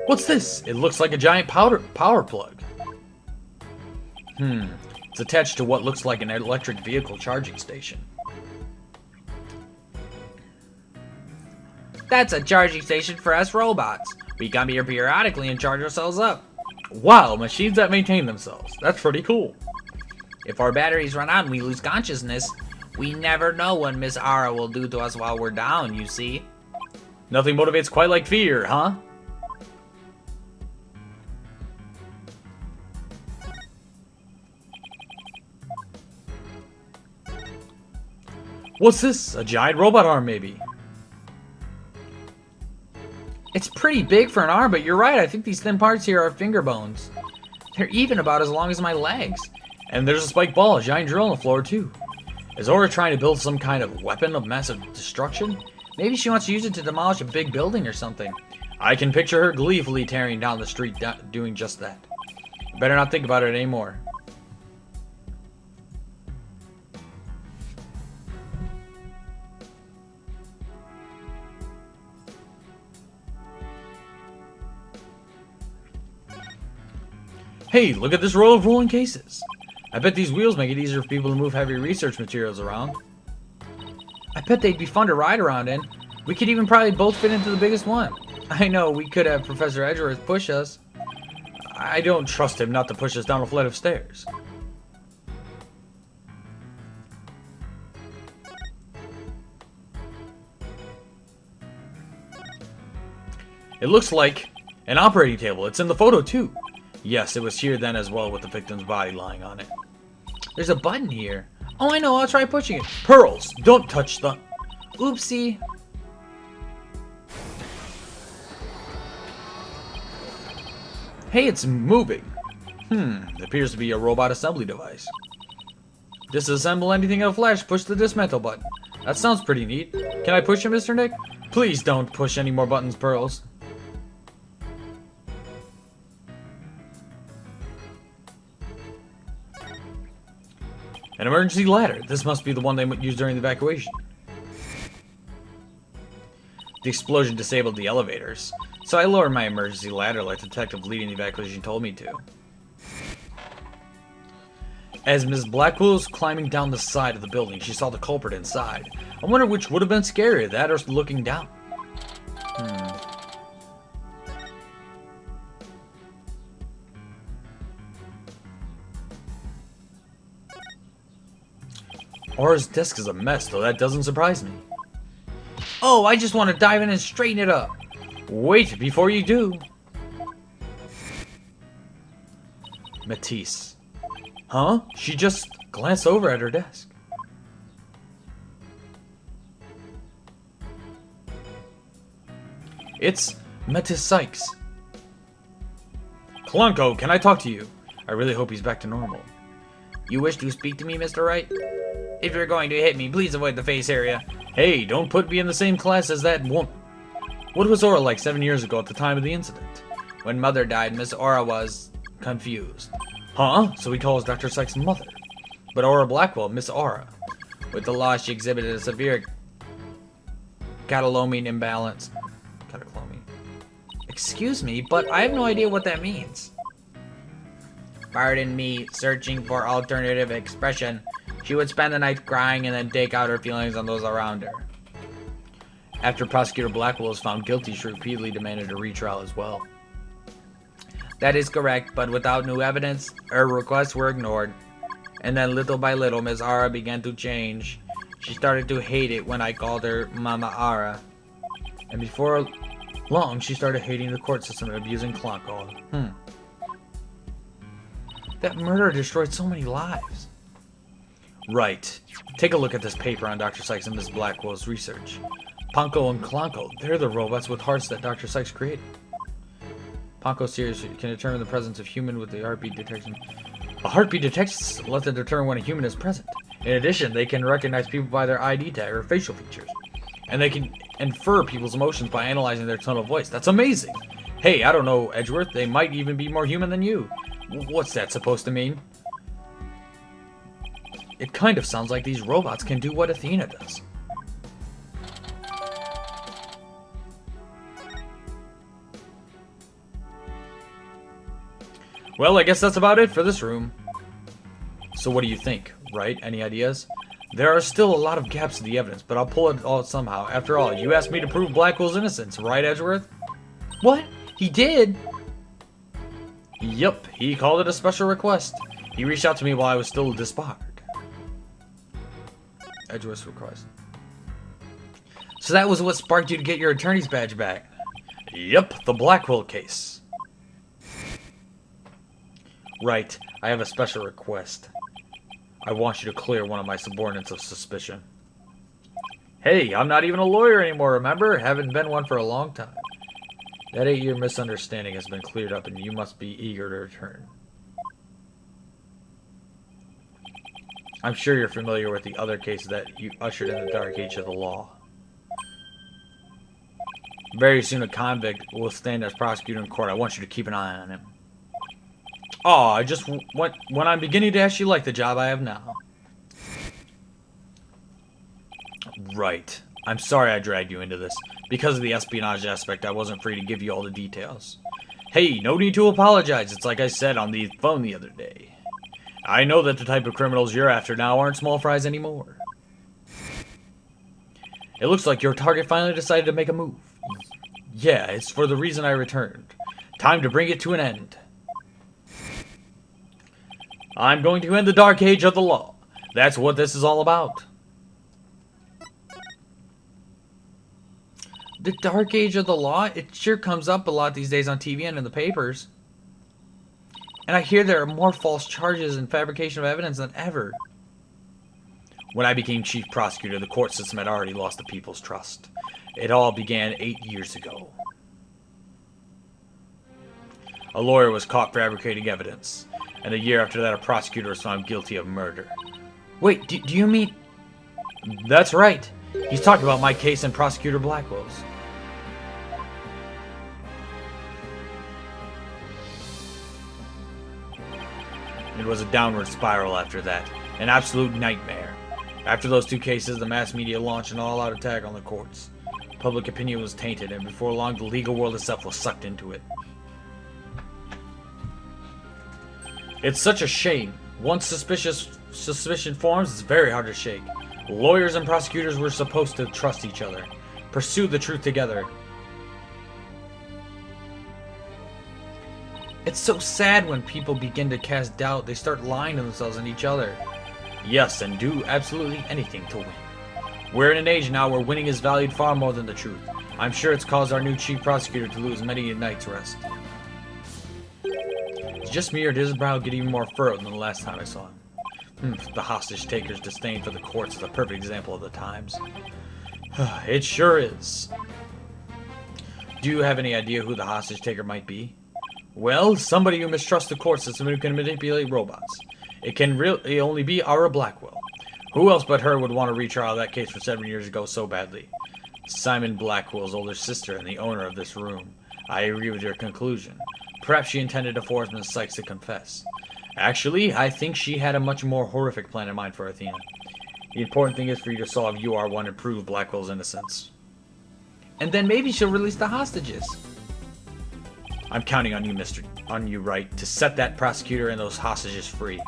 What's this? It looks like a giant power plug. It's attached to what looks like an electric vehicle charging station. That's a charging station for us robots. We come here periodically and charge ourselves up. Wow, machines that maintain themselves. That's pretty cool. If our batteries run out and we lose consciousness, we never know what Miss Ara will do to us while we're down, you see. Nothing motivates quite like fear, huh? What's this? A giant robot arm, maybe? It's pretty big for an arm, but you're right. I think these thin parts here are finger bones. They're even about as long as my legs. And there's a spiked ball, a giant drill on the floor, too. Is Aura trying to build some kind of weapon of massive destruction? Maybe she wants to use it to demolish a big building or something. I can picture her gleefully tearing down the street doing just that. Better not think about it anymore. Hey, look at this row of rolling cases. I bet these wheels make it easier for people to move heavy research materials around. I bet they'd be fun to ride around in. We could even probably both fit into the biggest one. I know, we could have Professor Edgeworth push us. I don't trust him not to push us down a flight of stairs. It looks like an operating table. It's in the photo, too. Yes, it was here then as well with the victim's body lying on it. There's a button here. Oh, I know. I'll try pushing it. Pearls, don't touch the... Oopsie. Hey, it's moving. It appears to be a robot assembly device. Disassemble anything in a flash, push the dismantle button. That sounds pretty neat. Can I push it, Mr. Nick? Please don't push any more buttons, Pearls. An emergency ladder. This must be the one they used during the evacuation. The explosion disabled the elevators, so I lowered my emergency ladder like the detective leading the evacuation told me to. As Ms. Blackwell was climbing down the side of the building, she saw the culprit inside. I wonder which would have been scarier, that or looking down. Aura's desk is a mess, though that doesn't surprise me. Oh, I just want to dive in and straighten it up. Wait, before you do. Matisse. Huh? She just glanced over at her desk. It's Matisse Sykes. Klunko, can I talk to you? I really hope he's back to normal. You wish to speak to me, Mr. Wright? If you're going to hit me, please avoid the face area. Hey, don't put me in the same class as that woman. What was Aura like 7 years ago at the time of the incident? When Mother died, Miss Aura was confused. Huh? So he calls Dr. Sykes' mother. But Aura Blackwell, Miss Aura. With the loss, she exhibited a severe catecholamic imbalance. Catecholamic. Excuse me, but I have no idea what that means. Pardon me, searching for alternative expression. She would spend the night crying and then take out her feelings on those around her. After Prosecutor Blackwell was found guilty, she repeatedly demanded a retrial as well. That is correct, but without new evidence, her requests were ignored. And then little by little, Miss Ara began to change. She started to hate it when I called her Mama Ara. And before long, she started hating the court system and abusing Klunko. That murder destroyed so many lives. Right. Take a look at this paper on Dr. Sykes and Ms. Blackwell's research. Ponko and Klunko, they're the robots with hearts that Dr. Sykes created. Ponko series can determine the presence of human with the heartbeat detection. A heartbeat detection system lets them determine when a human is present. In addition, they can recognize people by their ID tag or facial features. And they can infer people's emotions by analyzing their tone of voice. That's amazing! Hey, I don't know, Edgeworth, they might even be more human than you. What's that supposed to mean? It kind of sounds like these robots can do what Athena does. Well, I guess that's about it for this room. So what do you think, Wright? Any ideas? There are still a lot of gaps in the evidence, but I'll pull it all somehow. After all, you asked me to prove Blackwell's innocence, right, Edgeworth? What? He did? Yup, he called it a special request. He reached out to me while I was still disbarred. Edgeworth's request. So that was what sparked you to get your attorney's badge back? Yup, the Blackwell case. Right, I have a special request. I want you to clear one of my subordinates of suspicion. Hey, I'm not even a lawyer anymore, remember? Haven't been one for a long time. That 8-year misunderstanding has been cleared up and you must be eager to return. I'm sure you're familiar with the other case that you ushered in the dark age of the law. Very soon a convict will stand as prosecutor in court. I want you to keep an eye on him. Oh, I just when I'm beginning to actually like the job I have now. Right. I'm sorry I dragged you into this. Because of the espionage aspect, I wasn't free to give you all the details. Hey, no need to apologize. It's like I said on the phone the other day. I know that the type of criminals you're after now aren't small fries anymore. It looks like your target finally decided to make a move. Yeah, it's for the reason I returned. Time to bring it to an end. I'm going to end the dark age of the law. That's what this is all about. The dark age of the law? It sure comes up a lot these days on TV and in the papers. And I hear there are more false charges and fabrication of evidence than ever. When I became chief prosecutor, the court system had already lost the people's trust. It all began 8 years ago. A lawyer was caught fabricating evidence, and a year after that, a prosecutor was found guilty of murder. Wait, do you mean... That's right. He's talking about my case and Prosecutor Blackwell's. It was a downward spiral after that. An absolute nightmare. After those 2 cases, the mass media launched an all-out attack on the courts. Public opinion was tainted, and before long, the legal world itself was sucked into it. It's such a shame. Once suspicion forms, it's very hard to shake. Lawyers and prosecutors were supposed to trust each other, pursue the truth together. It's so sad when people begin to cast doubt. They start lying to themselves and each other. Yes, and do absolutely anything to win. We're in an age now where winning is valued far more than the truth. I'm sure it's caused our new chief prosecutor to lose many a night's rest. It's just me, or does his brow get even more furrowed than the last time I saw him? The hostage taker's disdain for the courts is a perfect example of the times. It sure is. Do you have any idea who the hostage taker might be? Well, somebody who mistrusts the court system and who can manipulate robots. It can really only be Ara Blackwell. Who else but her would want to retrial that case from 7 years ago so badly? Simon Blackwell's older sister and the owner of this room. I agree with your conclusion. Perhaps she intended to force Ms. Sykes to confess. Actually, I think she had a much more horrific plan in mind for Athena. The important thing is for you to solve UR1 and prove Blackwell's innocence. And then maybe she'll release the hostages. I'm counting on you, Wright, to set that prosecutor and those hostages free.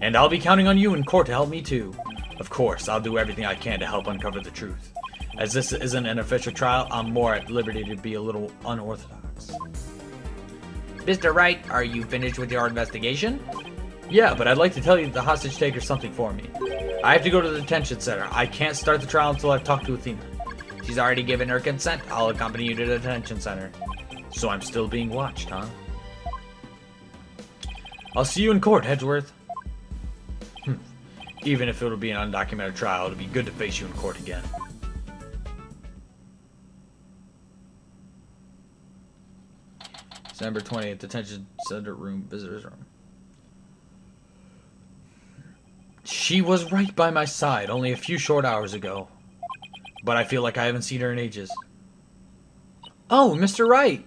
And I'll be counting on you in court to help me too. Of course, I'll do everything I can to help uncover the truth. As this isn't an official trial, I'm more at liberty to be a little unorthodox. Mr. Wright, are you finished with your investigation? Yeah, but I'd like to tell you the hostage taker something for me. I have to go to the detention center. I can't start the trial until I've talked to Athena. She's already given her consent. I'll accompany you to the detention center. So I'm still being watched, huh? I'll see you in court, Hedgeworth. Even if it'll be an undocumented trial, it'll be good to face you in court again. December 20th, detention center room, visitor's room. She was right by my side only a few short hours ago. But I feel like I haven't seen her in ages. Oh, Mr. Wright.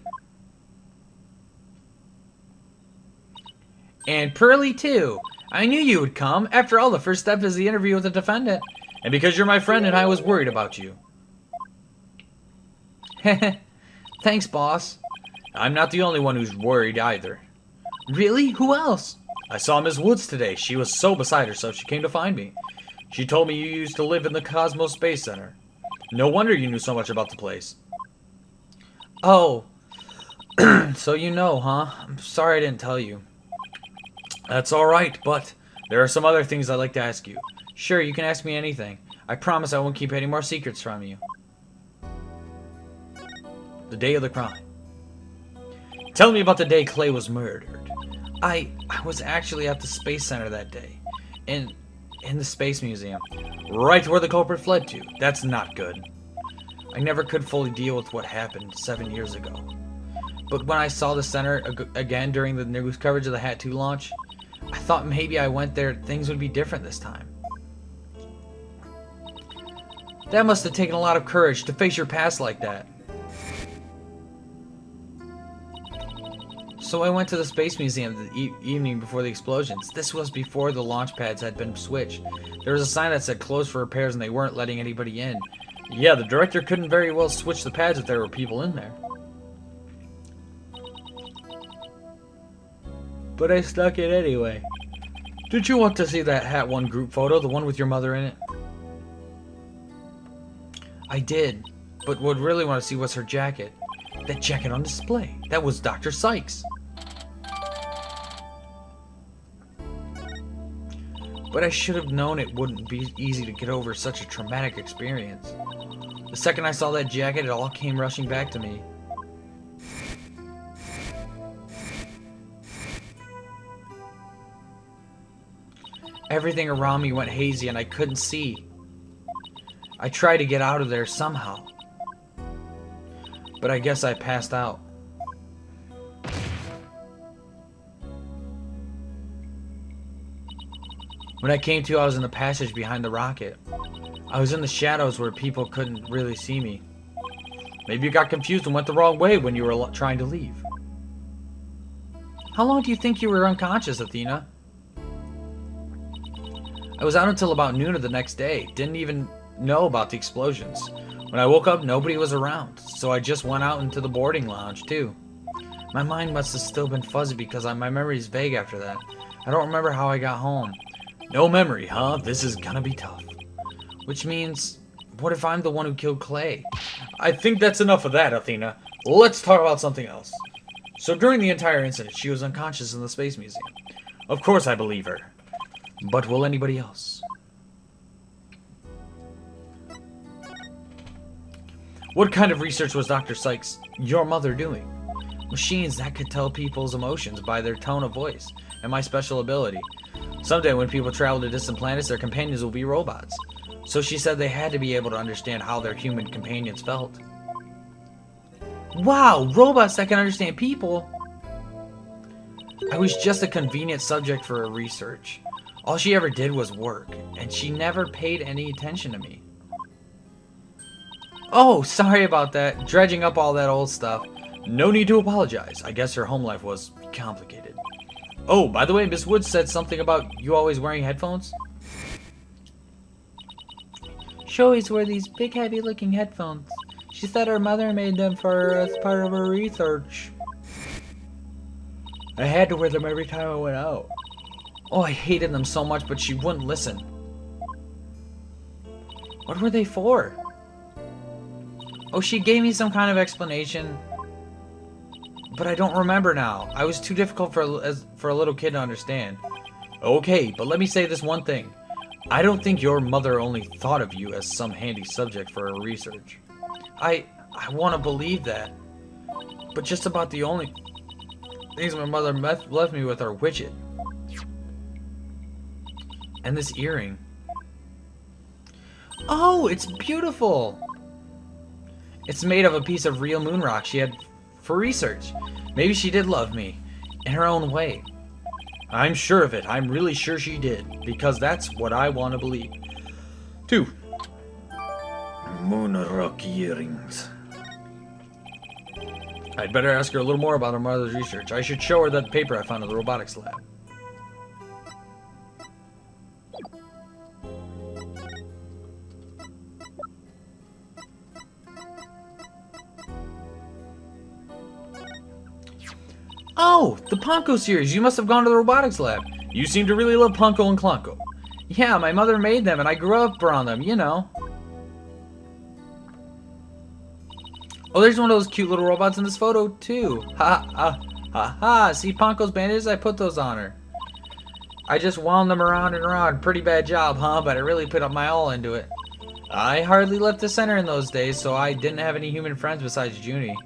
And Pearly, too. I knew you would come. After all, the first step is the interview with the defendant. And because you're my friend and I was worried about you. Thanks, boss. I'm not the only one who's worried either. Really? Who else? I saw Miss Woods today. She was so beside herself she came to find me. She told me you used to live in the Cosmos Space Center. No wonder you knew so much about the place. Oh, so you know, huh? I'm sorry I didn't tell you. That's alright, but there are some other things I'd like to ask you. Sure, you can ask me anything. I promise I won't keep any more secrets from you. The day of the crime. Tell me about the day Clay was murdered. I was actually at the Space Center that day. In the Space Museum. Right where the culprit fled to. That's not good. I never could fully deal with what happened 7 years ago. But when I saw the center again during the news coverage of the Hat 2 launch, I thought maybe I went there, things would be different this time. That must have taken a lot of courage to face your past like that. So I went to the Space Museum the evening before the explosions. This was before the launch pads had been switched. There was a sign that said closed for repairs and they weren't letting anybody in. Yeah, the director couldn't very well switch the pads if there were people in there. But I stuck it anyway. Did you want to see that Hat 1 group photo, the one with your mother in it? I did, but what I really want to see was her jacket. That jacket on display. That was Dr. Sykes. But I should have known it wouldn't be easy to get over such a traumatic experience. The second I saw that jacket, it all came rushing back to me. Everything around me went hazy and I couldn't see. I tried to get out of there somehow. But I guess I passed out. When I came to, I was in the passage behind the rocket. I was in the shadows where people couldn't really see me. Maybe you got confused and went the wrong way when you were trying to leave. How long do you think you were unconscious, Athena? I was out until about noon of the next day. Didn't even know about the explosions. When I woke up, nobody was around, so I just went out into the boarding lounge, too. My mind must have still been fuzzy because my memory is vague after that. I don't remember how I got home. No memory, huh? This is gonna be tough. Which means, what if I'm the one who killed Clay? I think that's enough of that, Athena. Let's talk about something else. So during the entire incident, she was unconscious in the Space Museum. Of course I believe her. But will anybody else? What kind of research was Dr. Sykes, your mother, doing? Machines that could tell people's emotions by their tone of voice, and my special ability. Someday when people travel to distant planets, their companions will be robots. So she said they had to be able to understand how their human companions felt. Wow, robots that can understand people? I was just a convenient subject for her research. All she ever did was work, and she never paid any attention to me. Oh, sorry about that. Dredging up all that old stuff. No need to apologize. I guess her home life was complicated. Oh, by the way, Miss Woods said something about you always wearing headphones? She always wore these big heavy looking headphones. She said her mother made them for her as part of her research. I had to wear them every time I went out. Oh, I hated them so much, but she wouldn't listen. What were they for? Oh, she gave me some kind of explanation, but I don't remember now. I was too difficult for a little kid to understand. Okay, but let me say this one thing. I don't think your mother only thought of you as some handy subject for her research. I want to believe that, but just about the only things my mother left me with are widget. And this earring. Oh, it's beautiful! It's made of a piece of real moon rock she had for research. Maybe she did love me, in her own way. I'm sure of it. I'm really sure she did, because that's what I want to believe. 2. Moon rock earrings. I'd better ask her a little more about her mother's research. I should show her that paper I found in the robotics lab. Oh, the Ponko series. You must have gone to the robotics lab. You seem to really love Ponko and Clonko. Yeah, my mother made them and I grew up around them, you know. Oh, there's one of those cute little robots in this photo, too. Ha ha ha ha. See Ponko's bandages? I put those on her. I just wound them around and around. Pretty bad job, huh? But I really put up my all into it. I hardly left the center in those days, so I didn't have any human friends besides Junie.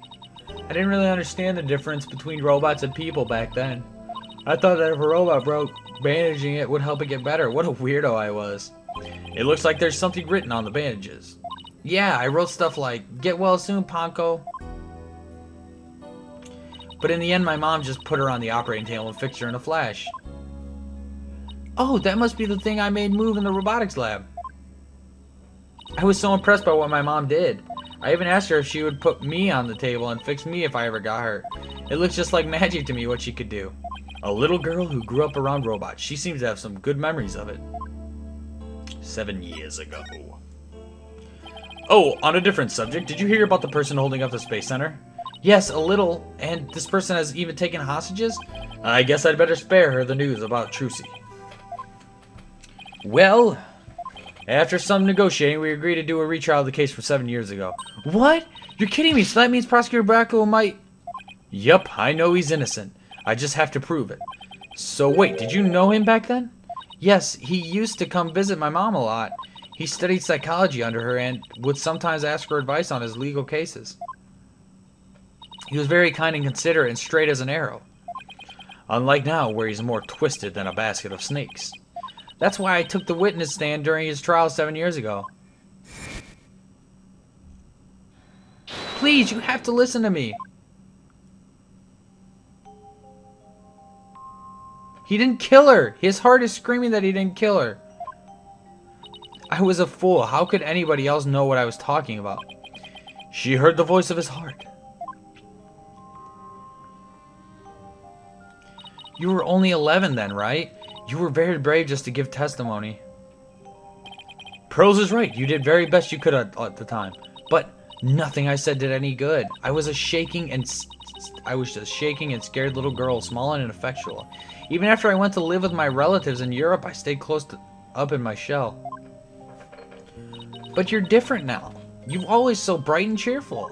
I didn't really understand the difference between robots and people back then. I thought that if a robot broke, bandaging it would help it get better. What a weirdo I was. It looks like there's something written on the bandages. Yeah, I wrote stuff like, "Get well soon, Ponko." But in the end, my mom just put her on the operating table and fixed her in a flash. Oh, that must be the thing I made move in the robotics lab. I was so impressed by what my mom did. I even asked her if she would put me on the table and fix me if I ever got hurt. It looks just like magic to me what she could do. A little girl who grew up around robots. She seems to have some good memories of it. 7 years ago. Oh, on a different subject, did you hear about the person holding up the Space Center? Yes, a little, and this person has even taken hostages? I guess I'd better spare her the news about Trucy. Well, after some negotiating, we agreed to do a retrial of the case from 7 years ago. What? You're kidding me, so that means Prosecutor Blackwell might... Yup, I know he's innocent. I just have to prove it. So wait, did you know him back then? Yes, he used to come visit my mom a lot. He studied psychology under her and would sometimes ask her advice on his legal cases. He was very kind and considerate and straight as an arrow. Unlike now, where he's more twisted than a basket of snakes. That's why I took the witness stand during his trial 7 years ago. Please, you have to listen to me. He didn't kill her. His heart is screaming that he didn't kill her. I was a fool. How could anybody else know what I was talking about? She heard the voice of his heart. You were only 11 then, right? You were very brave just to give testimony. Pearls is right. You did very best you could at the time. But nothing I said did any good. I was just a shaking and scared little girl, small and ineffectual. Even after I went to live with my relatives in Europe, I stayed up in my shell. But you're different now. You're always so bright and cheerful.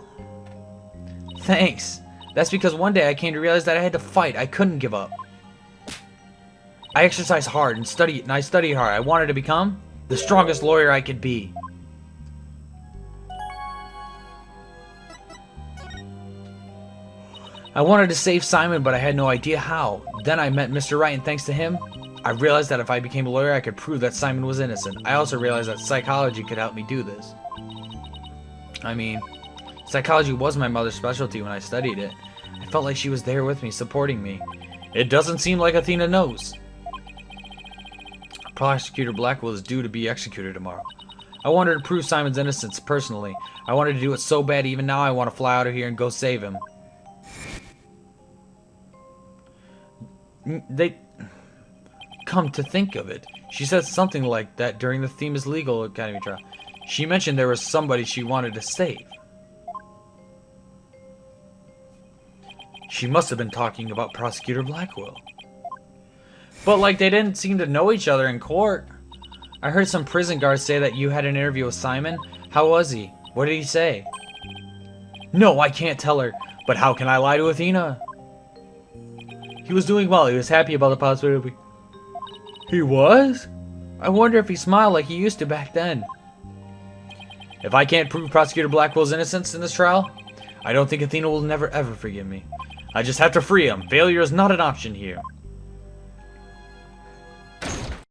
Thanks. That's because one day I came to realize that I had to fight. I couldn't give up. I exercised hard and I studied hard. I wanted to become the strongest lawyer I could be. I wanted to save Simon, but I had no idea how. Then I met Mr. Wright, and thanks to him, I realized that if I became a lawyer, I could prove that Simon was innocent. I also realized that psychology could help me do this. I mean, psychology was my mother's specialty when I studied it. I felt like she was there with me, supporting me. It doesn't seem like Athena knows. Prosecutor Blackwell is due to be executed tomorrow. I wanted to prove Simon's innocence personally. I wanted to do it so bad, even now I want to fly out of here and go save him. Come to think of it, she said something like that during the Themis Legal Academy trial. She mentioned there was somebody she wanted to save. She must have been talking about Prosecutor Blackwell. But like they didn't seem to know each other in court. I heard some prison guards say that you had an interview with Simon. How was he? What did he say? No, I can't tell her. But how can I lie to Athena? He was doing well. He was happy about the possibility. He was? I wonder if he smiled like he used to back then. If I can't prove Prosecutor Blackwell's innocence in this trial, I don't think Athena will never ever forgive me. I just have to free him. Failure is not an option here.